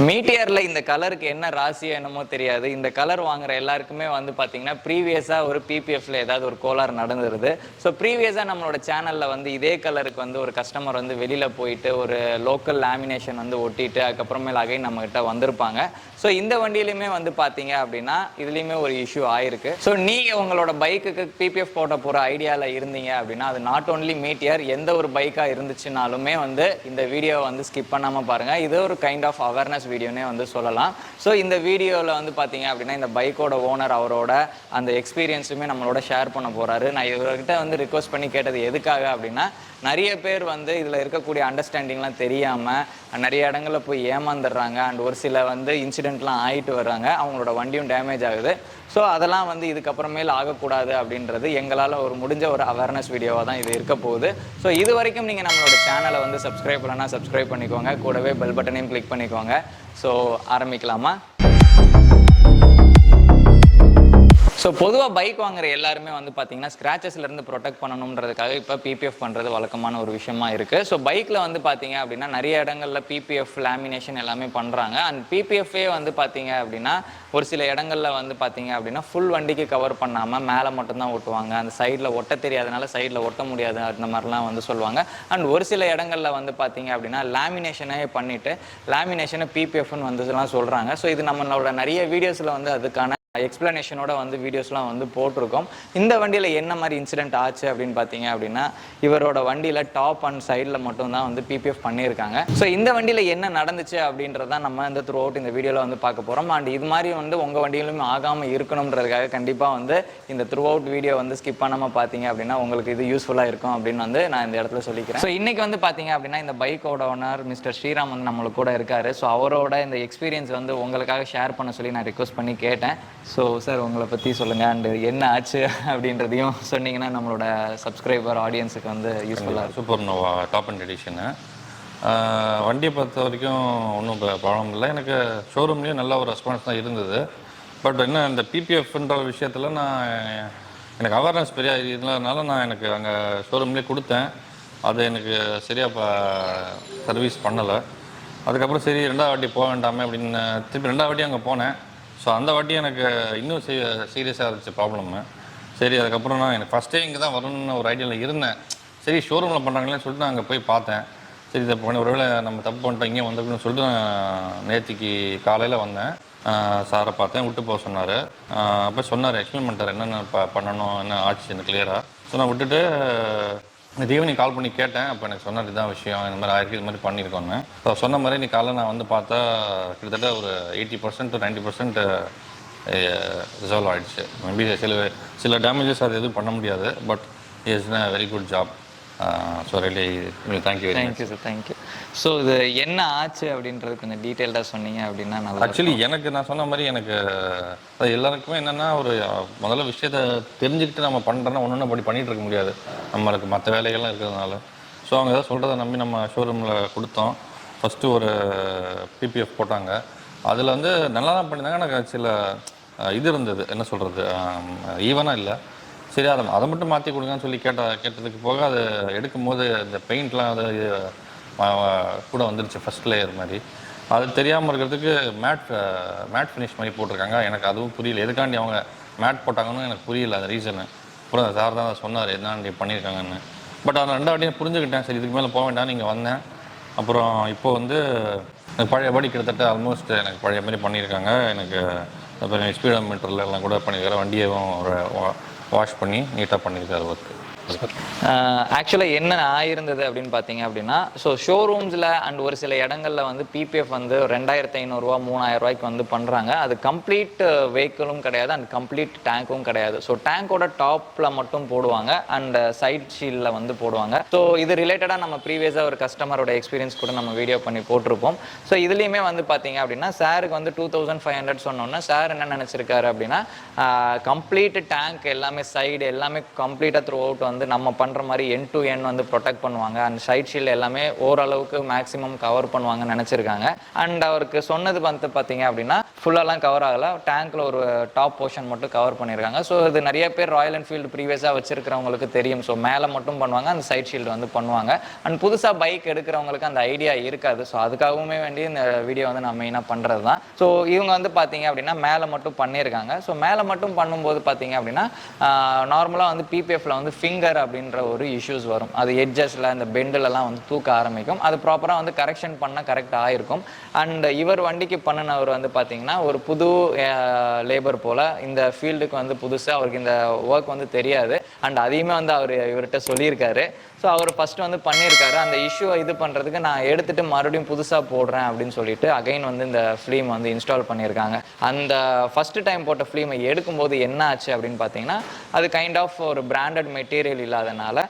மீட்டியர்ல இந்த கலருக்கு என்ன ராசியோ என்னமோ தெரியாது. இந்த கலர் வாங்குற எல்லாருக்குமே வந்து பாத்தீங்கன்னா ப்ரீவியஸா ஒரு பிபிஎஃப்ல ஏதாவது ஒரு கோளாறு நடந்துருது. ஸோ ப்ரீவியஸா நம்மளோட சேனல்ல வந்து இதே கலருக்கு வந்து ஒரு கஸ்டமர் வந்து வெளியில போயிட்டு ஒரு லோக்கல் லேமினேஷன் வந்து ஒட்டிட்டு அதுக்கப்புறமேல அகைன் நம்ம கிட்ட வந்திருப்பாங்க. ஸோ இந்த வண்டியிலுமே வந்து பாத்தீங்க அப்படின்னா இதுலயுமே ஒரு இஷ்யூ ஆயிருக்கு. ஸோ நீங்க உங்களோட பைக்குக்கு பிபிஎஃப் போட்ட போற ஐடியால இருந்தீங்க அப்படின்னா அது நாட் ஓன்லி மீட்டியர், எந்த ஒரு பைக்கா இருந்துச்சுனாலுமே வந்து இந்த வீடியோ வந்து ஸ்கிப் பண்ணாம பாருங்க. இது ஒரு கைண்ட் ஆஃப் அவேர்னஸ் வீடியோனே வந்து சொல்லலாம். ஸோ இந்த வீடியோவில் வந்து பார்த்தீங்க அப்படின்னா இந்த பைக்கோட ஓனர் அவரோட அந்த எக்ஸ்பீரியன்ஸுமே நம்மளோட ஷேர் பண்ண போகிறாரு. நான் இவர்கிட்ட வந்து ரிக்வஸ்ட் பண்ணி கேட்டது எதுக்காக அப்படின்னா, நிறைய பேர் வந்து இதில் இருக்கக்கூடிய அண்டர்ஸ்டாண்டிங்லாம் தெரியாமல் நிறைய இடங்களில் போய் ஏமாந்துடுறாங்க. அண்ட் ஒரு சில வந்து இன்சிடெண்ட்லாம் ஆகிட்டு வர்றாங்க, அவங்களோட வண்டியும் டேமேஜ் ஆகுது. ஸோ அதெல்லாம் வந்து இதுக்கப்புறமேல ஆகக்கூடாது அப்படின்றது எங்களால் ஒரு முடிஞ்ச ஒரு அவேர்னஸ் வீடியோவாக தான் இது இருக்க போகுது. ஸோ இது வரைக்கும் நீங்கள் நம்மளோட சேனலை வந்து சப்ஸ்கிரைப் பண்ணலன்னா சப்ஸ்கிரைப் பண்ணிக்கோங்க, கூடவே பெல் பட்டனையும் கிளிக் பண்ணிக்கோங்க. ஸோ ஆரம்பிக்கலாமா? ஸோ பொதுவாக பைக் வாங்குற எல்லாருமே வந்து பார்த்தீங்கன்னா ஸ்க்ராச்சஸ்லேருந்து ப்ரொடெக்ட் பண்ணணுன்றதுக்காக இப்போ பிபிஎஃப் பண்ணுறது வழக்கமான ஒரு விஷயமா இருக்குது. ஸோ பைக்கில் வந்து பார்த்தீங்க அப்படின்னா நிறைய இடங்களில் பிபிஎஃப் லேமினேஷன் எல்லாமே பண்ணுறாங்க. அண்ட் பிபிஎஃப்ஏ வந்து பார்த்தீங்க அப்படின்னா ஒரு சில இடங்களில் வந்து பார்த்தீங்க அப்படின்னா ஃபுல் வண்டிக்கு கவர் பண்ணாமல் மேலே மட்டும்தான் ஒட்டுவாங்க. அந்த சைடில் ஒட்ட தெரியாதனால சைடில் ஒட்ட முடியாது அந்த மாதிரிலாம் வந்து சொல்லுவாங்க. அண்ட் ஒரு சில இடங்களில் வந்து பார்த்தீங்க அப்படின்னா லேமினேஷனே பண்ணிவிட்டு லேமினேஷனை பிபிஎஃப்னு வந்துலாம் சொல்கிறாங்க. ஸோ இது நம்மளோட நிறைய வீடியோஸில் வந்து அதுக்கான எக்ஸ்பிளனேஷனோட வந்து வீடியோஸ்லாம் வந்து போட்டிருக்கோம். இந்த வண்டியில் என்ன மாதிரி இன்சிடென்ட் ஆச்சு அப்படின்னு பார்த்தீங்க அப்படின்னா, இவரோட வண்டியில் டாப் அண்ட் சைடில் மட்டும்தான் வந்து பிபிஎஃப் பண்ணியிருக்காங்க. ஸோ இந்த வண்டியில் என்ன நடந்துச்சு அப்படின்றத நம்ம இந்த த்ரூ அவுட் இந்த வீடியோவில் வந்து பார்க்க போகிறோம். அண்ட் இது மாதிரி வந்து உங்கள் வண்டியிலுமே ஆகாமல் இருக்கணுன்றதுக்காக கண்டிப்பாக வந்து இந்த த்ரூ அவுட் வீடியோ வந்து ஸ்கிப் பண்ணாமல் பார்த்தீங்க அப்படின்னா உங்களுக்கு இது யூஸ்ஃபுல்லாக இருக்கும் அப்படின்னு வந்து நான் இந்த இடத்துல சொல்லிக்கிறேன். ஸோ இன்றைக்கி வந்து பார்த்தீங்க அப்படின்னா இந்த பைக்கோட ஓனர் மிஸ்டர் ஸ்ரீராம் வந்து நம்மளுக்கு கூட இருக்காரு. ஸோ அவரோட இந்த எக்ஸ்பீரியன்ஸ் வந்து உங்களுக்காக ஷேர் பண்ண சொல்லி நான் ரிக்வஸ்ட் பண்ணி கேட்டேன். ஸோ சார் உங்களை பற்றி சொல்லுங்கள், அண்டு என்ன ஆச்சு அப்படின்றதையும் சொன்னீங்கன்னா நம்மளோட சப்ஸ்கிரைபர் ஆடியன்ஸுக்கு வந்து யூஸ்ஃபுல்லாக. Super Nova top end edition வண்டியை பொறுத்த வரைக்கும் ஒன்றும் ப்ராப்ளம் இல்லை. எனக்கு ஷோரூம்லேயும் நல்ல ஒரு ரெஸ்பான்ஸ் தான் இருந்தது. பட் என்ன இந்த பிபிஎஃப்ன்ற விஷயத்தில் எனக்கு அவேர்னஸ் பெரிய இருந்ததுனால நான் எனக்கு அங்கே ஷோரூம்லேயே கொடுத்தேன். அது எனக்கு சரியாக சர்வீஸ் பண்ணலை. அதுக்கப்புறம் சரி ரெண்டாவது வாட்டி போக வேண்டாமே அப்படின்னு திருப்பி ரெண்டாவது வாட்டி அங்கே போனேன். ஸோ அந்த வாட்டி எனக்கு இன்னும் சீரியஸாக இருந்துச்சு ப்ராப்ளம்மு. சரி அதுக்கப்புறம் நான் எனக்கு ஃபஸ்ட்டே இங்கே தான் வரணும்னு ஒரு ஐடியாவில் இருந்தேன். சரி ஷோரூமில் பண்ணுறாங்களேன்னு சொல்லிட்டு நான் அங்கே போய் பார்த்தேன். சரி இதை பண்ண ஒருவேளை நம்ம தப்பு பண்ணிட்டோம் இங்கே வந்திருக்குன்னு சொல்லிட்டு நான் நேற்றுக்கு காலையில் வந்தேன். சாரை பார்த்தேன், விட்டு போக சொன்னார். அப்போ சொன்னார், எக்ஸ்பிளைன் பண்ணிட்டார் என்னென்ன பண்ணணும், என்ன ஆச்சு எனக்கு கிளியராக. ஸோ நான் விட்டுட்டு இந்த ஈவினிங் கால் பண்ணி கேட்டேன். அப்போ எனக்கு சொன்னார் இதுதான் விஷயம், இந்த மாதிரி ஆயிருக்கு, இது மாதிரி பண்ணியிருக்கோன்னு. ஸோ சொன்ன மாதிரி நீ காலையில் நான் வந்து பார்த்தா கிட்டத்தட்ட ஒரு 80% to 90% ரிசால்வ் ஆகிடுச்சு. மேபி சில டேமேஜஸ் அது எதுவும் பண்ண முடியாது. But is a very good job. So really thank you sir, thank you. So இது என்ன ஆச்சு அப்படின்றது கொஞ்சம் டீட்டெயில்டாக சொன்னீங்க அப்படின்னா நல்லா. ஆக்சுவலி எனக்கு நான் சொன்ன மாதிரி எனக்கு அது எல்லாருக்குமே என்னென்னா ஒரு முதல்ல விஷயத்தை தெரிஞ்சுக்கிட்டு நம்ம பண்ணுறோன்னா ஒன்று அப்படி பண்ணிகிட்டு இருக்க முடியாது, நம்மளுக்கு மற்ற வேலைகள்லாம் இருக்கிறதுனால. ஸோ அவங்க ஏதாவது சொல்கிறத நம்பி நம்ம ஷோரூமில் கொடுத்தோம். ஃபஸ்ட்டு ஒரு பிபிஎஃப் போட்டாங்க. அதில் வந்து நல்லா தான் பண்ணியிருந்தாங்க. எனக்கு சில இது இருந்தது, என்ன சொல்கிறது, ஈவனாக இல்லை. சரி அதை மட்டும் மாற்றி கொடுங்கன்னு சொல்லி கேட்டதுக்கு போக அது எடுக்கும் போது இந்த பெயிண்ட்லாம் அது கூட வந்துருச்சு ஃபஸ்ட் லேயர் மாதிரி. அது தெரியாமல் இருக்கிறதுக்கு மேட் ஃபினிஷ் மாதிரி போட்டிருக்காங்க. எனக்கு அதுவும் புரியல, எதுக்காண்டி அவங்க மேட் போட்டாங்கன்னு எனக்கு புரியல அந்த ரீசனு. அப்புறம் சார் தான் சொன்னார் என்னாண்டி பண்ணியிருக்காங்கன்னு. பட் அதை ரெண்டாவட்டியும் புரிஞ்சுக்கிட்டேன். சரி இதுக்கு மேலே போக வேண்டாம், நீங்கள் வந்தேன். அப்புறம் இப்போ வந்து எனக்கு பழையபடி கிட்டத்தட்ட ஆல்மோஸ்ட் எனக்கு பழைய மாதிரி பண்ணியிருக்காங்க. எனக்கு அப்புறம் ஸ்பீடோமீட்டரில் எல்லாம் கூட பண்ணியிருக்காரு. வண்டியையும் வாஷ் பண்ணி நீட்டாக பண்ணியிருக்காரு ஒர்க்கு. ஆக்சுவலாக என்ன ஆயிருந்தது அப்படின்னு பார்த்தீங்க அப்படின்னா, ஸோ ஷோரூம்ஸில் அண்ட் ஒரு சில இடங்களில் வந்து பிபிஎஃப் வந்து 2500 3000 வந்து பண்ணுறாங்க. அது கம்ப்ளீட் வெஹிக்கிளும் கிடையாது அண்ட் கம்ப்ளீட் டேங்க்கும் கிடையாது. ஸோ டேங்கோட டாப்பில் மட்டும் போடுவாங்க அண்ட் சைட் ஷீல்டில் வந்து போடுவாங்க. ஸோ இது ரிலேட்டடாக நம்ம ப்ரீவியஸாக ஒரு கஸ்டமரோட எக்ஸ்பீரியன்ஸ் கூட நம்ம வீடியோ பண்ணி போட்டிருப்போம். ஸோ இதுலேயுமே வந்து பார்த்தீங்க அப்படின்னா சாருக்கு வந்து 2500 சொன்னோன்னா சார் என்ன நினச்சிருக்காரு அப்படின்னா, கம்ப்ளீட் டேங்க் எல்லாமே சைடு எல்லாமே கம்ப்ளீட்டாக த்ரூ அவுட் வந்து வந்து நம்ம பண்ணுற மாதிரி என் டு என் வந்து ப்ரொடெக்ட் பண்ணுவாங்க அண்ட் சைட் ஷீல்டு எல்லாமே ஓரளவுக்கு மேக்ஸிமம் கவர் பண்ணுவாங்கன்னு நினச்சிருக்காங்க. அண்ட் அவருக்கு சொன்னது வந்து பார்த்தீங்க அப்படின்னா ஃபுல்லாலாம் கவர் ஆகலை, டேங்க்கில் ஒரு டாப் போர்ஷன் மட்டும் கவர் பண்ணியிருக்காங்க. ஸோ இது நிறைய பேர் ராயல் என்ஃபீல்டு ப்ரீவியஸாக வச்சிருக்கிறவங்களுக்கு தெரியும். ஸோ மேலே மட்டும் பண்ணுவாங்க, அந்த சைட் ஷீல்டு வந்து பண்ணுவாங்க. அண்ட் புதுசாக பைக் எடுக்கிறவங்களுக்கு அந்த ஐடியா இருக்காது. ஸோ அதுக்காகவுமே வேண்டி இந்த வீடியோ வந்து நான் மெயினாக பண்ணுறது தான். ஸோ இவங்க வந்து பார்த்தீங்க அப்படின்னா மேலே மட்டும் பண்ணியிருக்காங்க. ஸோ மேலே மட்டும் பண்ணும்போது பார்த்தீங்க அப்படின்னா நார்மலாக வந்து பிபிஎஃப்ல வந்து ஃபிங்கர் அப்படின்ற ஒரு இஷ்யூஸ் வரும். அது எட்ஜஸில் இந்த பெண்டிலெலாம் வந்து தூக்க ஆரம்பிக்கும். அது ப்ராப்பராக வந்து கரெக்ஷன் பண்ணால் கரெக்டாக ஆகிருக்கும். அண்ட் இவர் வண்டிக்கு பண்ணினவர் வந்து பார்த்தீங்கன்னா ஒரு புது லேபர் போல் இந்த ஃபீல்டுக்கு வந்து புதுசாக அவருக்கு இந்த ஒர்க் வந்து தெரியாது. அண்ட் அதையுமே வந்து அவர் இவர்கிட்ட சொல்லியிருக்காரு. ஸோ அவர் ஃபஸ்ட்டு வந்து பண்ணியிருக்காரு. அந்த இஷ்யூவை இது பண்ணுறதுக்கு நான் எடுத்துகிட்டு மறுபடியும் புதுசாக போடுறேன் அப்படின்னு சொல்லிட்டு அகைன் வந்து இந்த ஃபிலிம் வந்து இன்ஸ்டால் பண்ணியிருக்காங்க. அந்த ஃபஸ்ட்டு டைம் போட்ட ஃபிலிமை எடுக்கும்போது என்ன ஆச்சு அப்படின்னு பார்த்தீங்கன்னா அது கைண்ட் ஆஃப் ஒரு பிராண்டட் மெட்டீரியல் இல்லாதனால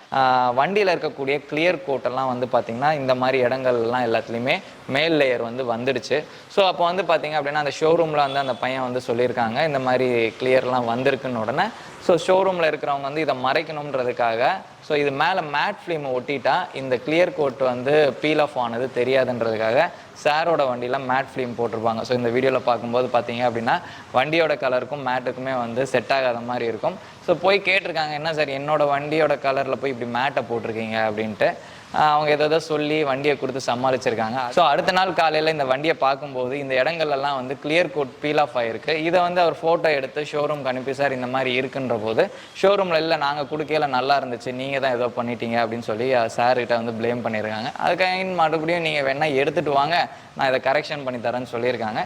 வண்டியில் இருக்கக்கூடிய கிளியர் கோட்டெல்லாம் வந்து பார்த்திங்கன்னா இந்த மாதிரி இடங்கள்லாம் எல்லாத்துலேயுமே மேல் லேயர் வந்து வந்துடுச்சு. ஸோ அப்போ வந்து பார்த்திங்க அப்படின்னா அந்த ஷோரூமில் வந்து அந்த பையன் வந்து சொல்லியிருக்காங்க இந்த மாதிரி கிளியர்லாம் வந்திருக்குன்னு உடனே. ஸோ ஷோரூமில் இருக்கிறவங்க வந்து இதை மறைக்கணுன்றதுக்காக ஸோ இது மேலே மேட் ஃபிலிமை ஒட்டிட்டா இந்த கிளியர் கோட் வந்து பீல் ஆஃப் ஆனது தெரியாதுன்றதுக்காக சாரோட வண்டியில் மேட் ஃபிலிம் போட்டிருப்பாங்க. ஸோ இந்த வீடியோவில் பார்க்கும்போது பார்த்தீங்க அப்படின்னா வண்டியோட கலருக்கும் மேட்டுக்குமே வந்து செட் ஆகாத மாதிரி இருக்கும். ஸோ போய் கேட்டிருக்காங்க, என்ன சார் என்னோட வண்டியோட கலரில் போய் இப்படி மேட்டை போட்டிருக்கீங்க அப்படின்ட்டு. அவங்க எதோ சொல்லி வண்டியை கொடுத்து சமாளிச்சிருக்காங்க. ஸோ அடுத்த நாள் காலையில் இந்த வண்டியை பார்க்கும்போது இந்த இடங்கள்லாம் வந்து கிளியர் கோட் பீல் ஆஃப் ஆகிருக்கு. இதை வந்து அவர் ஃபோட்டோ எடுத்து ஷோரூம்க்கு அனுப்பி சார் இந்த மாதிரி இருக்குன்ற போது ஷோரூமில் இல்லை நாங்கள் கொடுக்கல நல்லா இருந்துச்சு, நீங்கள் தான் ஏதோ பண்ணிட்டீங்க அப்படின்னு சொல்லி சார்கிட்ட வந்து ப்ளேம் பண்ணியிருக்காங்க. அதுக்காக மறுபடியும் நீங்கள் வேணால் எடுத்துகிட்டு வாங்க, நான் இதை கரெக்ஷன் பண்ணி தரேன்னு சொல்லியிருக்காங்க.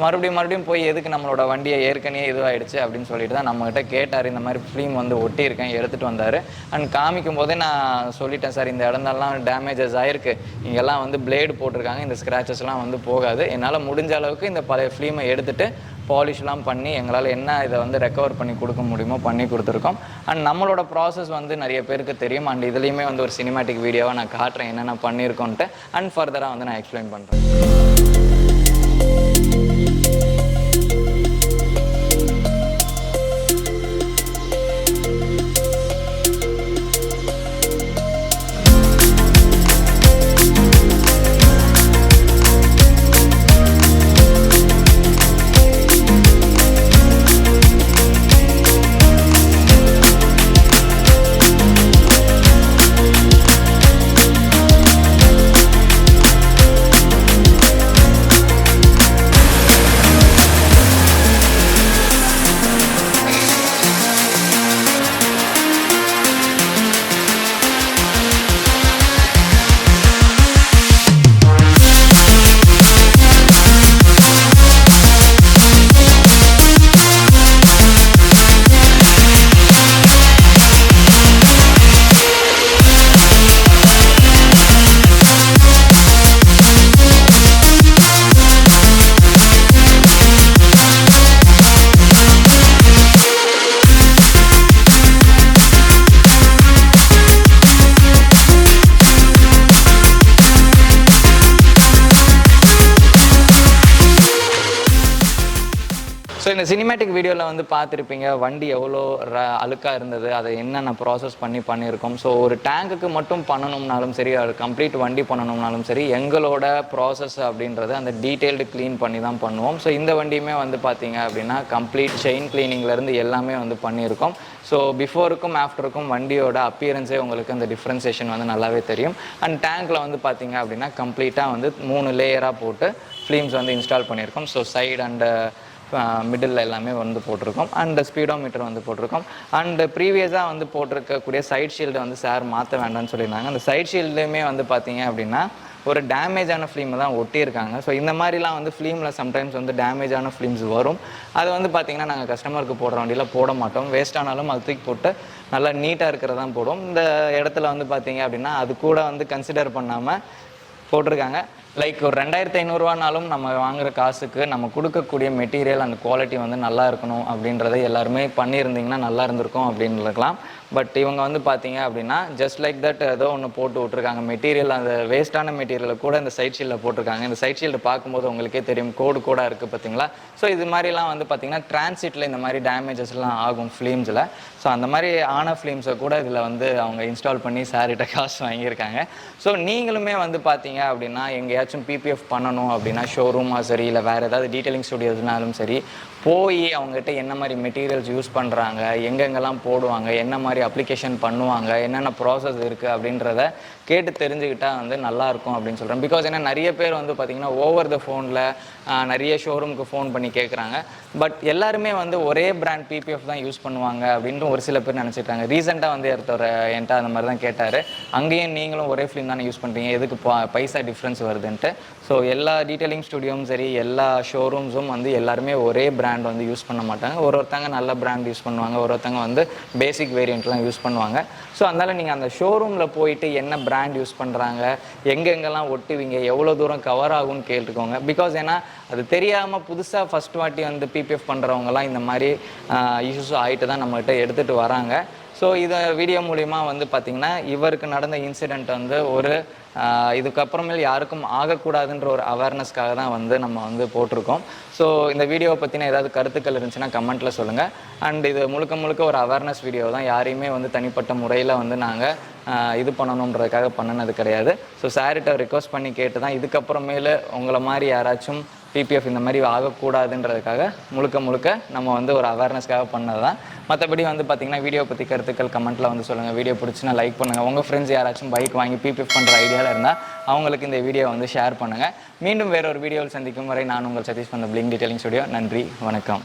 மறுபடியும் போய் எதுக்கு நம்மளோட வண்டியை ஏற்கனவே இதுவாகிடுச்சு அப்படின்னு சொல்லிட்டு தான் நம்மகிட்ட கேட்டார். இந்த மாதிரி ஃபிலிம் வந்து ஒட்டியிருக்கேன் எடுத்துகிட்டு வந்தார். அண்ட் காமிக்கும் போதே நான் சொல்லிட்டேன் சார் இந்த இடம்லாம் டேமேஜஸ் ஆகிருக்கு, இங்கெல்லாம் வந்து பிளேடு போட்டிருக்காங்க, இந்த ஸ்க்ராச்சஸ்லாம் வந்து போகாது, என்னால் முடிஞ்ச அளவுக்கு இந்த பழைய ஃபிலிமை எடுத்துகிட்டு பாலிஷ்லாம் பண்ணி எங்களால் என்ன இதை வந்து ரெக்கவர் பண்ணி கொடுக்க முடியுமோ பண்ணி கொடுத்துருக்கோம். அண்ட் நம்மளோட ப்ராசஸ் வந்து நிறைய பேருக்கு தெரியும். அண்ட் இதுலேயுமே வந்து ஒரு சினிமேட்டிக் வீடியோவாக நான் காட்டுறேன் என்னென்ன பண்ணியிருக்கோன்ட்டு. அண்ட் ஃபர்தராக வந்து நான் எக்ஸ்பிளைன் பண்ணுறேன். ஸோ இந்த சினிமேட்டிக் வீடியோவில் வந்து பார்த்துருப்பீங்க வண்டி எவ்வளோ அழுக்காக இருந்தது, அதை என்னென்ன ப்ராசஸ் பண்ணியிருக்கோம். ஸோ ஒரு டேங்குக்கு மட்டும் பண்ணணும்னாலும் சரி, அது கம்ப்ளீட் வண்டி பண்ணணும்னாலும் சரி, எங்களோட ப்ராசஸ் அப்படின்றது அந்த டீட்டெயில்டு க்ளீன் பண்ணி தான் பண்ணுவோம். ஸோ இந்த வண்டியுமே வந்து பார்த்தீங்க அப்படின்னா கம்ப்ளீட் செயின் க்ளீனிங்லேருந்து எல்லாமே வந்து பண்ணியிருக்கோம். ஸோ பிஃபோருக்கும் ஆஃப்டருக்கும் வண்டியோட அப்பியரன்ஸே உங்களுக்கு அந்த டிஃப்ரென்சேஷன் வந்து நல்லாவே தெரியும். அண்ட் டேங்க்கில் வந்து பார்த்தீங்க அப்படின்னா கம்ப்ளீட்டாக வந்து 3 லேயராக போட்டு ஃபிலிம்ஸ் வந்து இன்ஸ்டால் பண்ணியிருக்கோம். ஸோ சைடு அண்ட் மிடில் எல்லாமே வந்து போட்டிருக்கோம். அண்ட் ஸ்பீடோமீட்டர் வந்து போட்டிருக்கோம். அண்ட் ப்ரீவியஸாக வந்து போட்டிருக்கக்கூடிய சைட் ஷீல்டு வந்து சார் மாற்ற வேண்டாம்னு சொல்லியிருந்தாங்க. அந்த சைட் ஷீல்டுமே வந்து பார்த்தீங்க அப்படின்னா ஒரு டேமேஜான ஃபிலிமை தான் ஒட்டியிருக்காங்க. ஸோ இந்த மாதிரிலாம் வந்து ஃபிலிமில் சம்டைம்ஸ் வந்து டேமேஜான ஃபிலிம்ஸ் வரும். அது வந்து பார்த்திங்கன்னா நாங்கள் கஸ்டமருக்கு போடுற வண்டியில் போட மாட்டோம். வேஸ்ட் ஆனாலும் அது தூக்கி போட்டு நல்லா நீட்டாக இருக்கிறதான் போடுவோம். இந்த இடத்துல வந்து பார்த்திங்க அப்படின்னா அது கூட வந்து கன்சிடர் பண்ணாமல் போட்டிருக்காங்க. லைக் ஒரு 2500 நம்ம வாங்குற காசுக்கு நம்ம கொடுக்கக்கூடிய மெட்டீரியல் அந்த குவாலிட்டி வந்து நல்லா இருக்கணும் அப்படின்றத எல்லாருமே பண்ணியிருந்தீங்கன்னா நல்லா இருந்திருக்கும் அப்படின்னு இருக்கலாம். பட் இவங்க வந்து பார்த்தீங்க அப்படின்னா ஜஸ்ட் லைக் தட் ஏதோ ஒன்று போட்டு விட்ருக்காங்க. மெட்டீரியல் அந்த வேஸ்ட்டான மெட்டீரியலை கூட இந்த சைட் ஷீல்டில் போட்டிருக்காங்க. இந்த சைட் ஷீல்டு பார்க்கும்போது உங்களுக்கே தெரியும் கோடாக இருக்குது பார்த்தீங்களா. ஸோ இது மாதிரிலாம் வந்து பார்த்தீங்கன்னா டிரான்சிட்டில் இந்த மாதிரி டேமேஜஸ்லாம் ஆகும் ஃபிலிம்ஸில். ஸோ அந்த மாதிரி ஆன ஃபிலிம்ஸை கூட இதில் வந்து அவங்க இன்ஸ்டால் பண்ணி சார்கிட்ட காசு வாங்கியிருக்காங்க. ஸோ நீங்களுமே வந்து பார்த்தீங்க அப்படின்னா எங்கேயாச்சும் PPF பண்ணணும் அப்படின்னா ஷோரூமாக சரி இல்லை வேறு ஏதாவது டீட்டெயிலிங் ஸ்டுடியோஸ்னாலும் சரி போய் அவங்ககிட்ட என்ன மாதிரி மெட்டீரியல்ஸ் யூஸ் பண்ணுறாங்க, எங்கெங்கெல்லாம் போடுவாங்க, என்ன மாதிரி அப்ளிகேஷன் பண்ணுவாங்க, என்னென்ன ப்ராசஸ் இருக்குது அப்படின்றத கேட்டு தெரிஞ்சுக்கிட்டால் வந்து நல்லாயிருக்கும் அப்படின்னு சொல்கிறேன். பிகாஸ் ஏன்னா நிறைய பேர் வந்து பார்த்திங்கன்னா ஓவர் த ஃபோனில் நிறைய ஷோரூமுக்கு ஃபோன் பண்ணி கேட்குறாங்க. பட் எல்லாருமே வந்து ஒரே பிராண்ட் PPF தான் யூஸ் பண்ணுவாங்க அப்படின்ட்டு ஒரு சில பேர் நினச்சிட்டாங்க. ரீசெண்டாக வந்து ஒருத்தர் என்கிட்ட அந்த மாதிரி தான் கேட்டார், அங்கேயும் நீங்களும் ஒரே ஃபிலிம் தானே யூஸ் பண்ணுறீங்க, எதுக்கு பைசா டிஃப்ரென்ஸ் வருதுன்ட்டு. ஸோ எல்லா டீட்டெயிலிங் ஸ்டுடியோவும் சரி எல்லா ஷோரூம்ஸும் வந்து எல்லாருமே ஒரே பிராண்ட் வந்து யூஸ் பண்ண மாட்டாங்க. ஒருத்தங்க நல்ல பிராண்ட் யூஸ் பண்ணுவாங்க, ஒருத்தங்க வந்து பேசிக் வேரியண்ட்லாம் யூஸ் பண்ணுவாங்க. ஸோ அதனால் நீங்கள் அந்த ஷோரூமில் போயிட்டு என்ன பிராண்ட் யூஸ் பண்ணுறாங்க, எங்கெங்கெல்லாம் ஒட்டுவீங்க, எவ்வளோ தூரம் கவர் ஆகும்னு கேட்டுக்கோங்க. பிகாஸ் ஏன்னா அது தெரியாமல் புதுசாக ஃபஸ்ட் வாட்டி வந்து PPF பண்ணுறவங்கலாம் இந்த மாதிரி இஷ்யூஸ் ஆகிட்டு தான் நம்மகிட்ட எடுத்துகிட்டு வராங்க. ஸோ இதை வீடியோ மூலிமா வந்து பார்த்திங்கன்னா இவருக்கு நடந்த இன்சிடெண்ட் வந்து ஒரு இதுக்கப்புறமேல் யாருக்கும் ஆகக்கூடாதுன்ற ஒரு அவேர்னஸ்க்காக தான் வந்து நம்ம வந்து போட்டிருக்கோம். ஸோ இந்த வீடியோவை பற்றின ஏதாவது கருத்துக்கள் இருந்துச்சுன்னா கமெண்ட்டில் சொல்லுங்கள். அண்ட் இது முழுக்க ஒரு அவேர்னஸ் வீடியோ தான், யாரையுமே வந்து தனிப்பட்ட முறையில் வந்து நாங்கள் இது பண்ணணுன்றதுக்காக பண்ணினது கிடையாது. ஸோ சார்கிட்ட ரிக்வஸ்ட் பண்ணி கேட்டு தான் இதுக்கப்புறமேலு உங்களை மாதிரி யாராச்சும் PPF இந்த மாதிரி ஆகக்கூடாதுன்றதுக்காக முழுக்க நம்ம வந்து ஒரு அவேர்னஸ்க்காக பண்ணது தான். மற்றபடி வந்து பார்த்திங்கன்னா வீடியோ பற்றி கருத்துக்கள் கமெண்ட்டில் வந்து சொல்லுங்கள். வீடியோ பிடிச்சினா லைக் பண்ணுங்கள். உங்கள் ஃப்ரெண்ட்ஸ் யாராச்சும் பைக் வாங்கி PPF பண்ணுற ஐடியாவில் இருந்தால் அவங்களுக்கு இந்த வீடியோ வந்து ஷேர் பண்ணுங்கள். மீண்டும் வேறொரு வீடியோவில் சந்திக்கும் வரை நான் உங்கள் Satish from the Bling Detailing Studio. நன்றி, வணக்கம்.